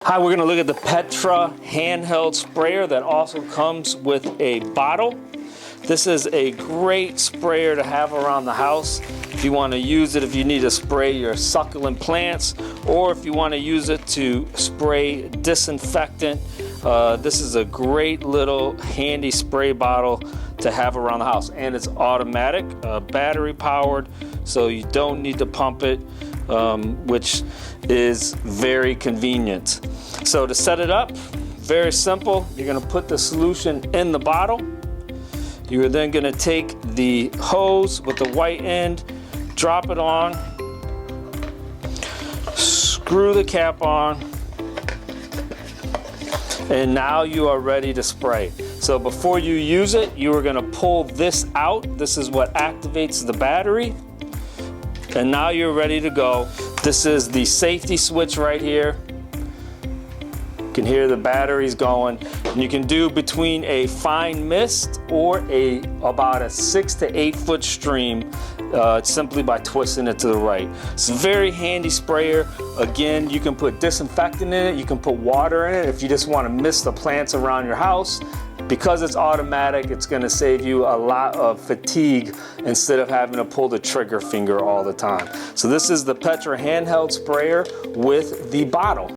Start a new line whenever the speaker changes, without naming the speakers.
Hi, we're going to look at the Petra handheld sprayer that also comes with a bottle. This is a great sprayer to have around the house if you want to use it, if you need to spray your succulent plants, or if you want to use it to spray disinfectant. This is a great little handy spray bottle to have around the house, and it's automatic, battery powered, so you don't need to pump it, which is very convenient. So to set it up, very simple. You're going to put the solution in the bottle. You're then going to take the hose with the white end, drop it on, screw the cap on, and now you are ready to spray. So before you use it, you are going to pull this out. This is what activates the battery. And now you're ready to go. This is the safety switch right here. You can hear the batteries going. And you can do between a fine mist or about a 6 to 8 foot stream simply by twisting it to the right. It's a very handy sprayer. Again, you can put disinfectant in it, you can put water in it if you just want to mist the plants around your house. Because it's automatic, it's going to save you a lot of fatigue instead of having to pull the trigger finger all the time. So this is the Petra handheld sprayer with the bottle.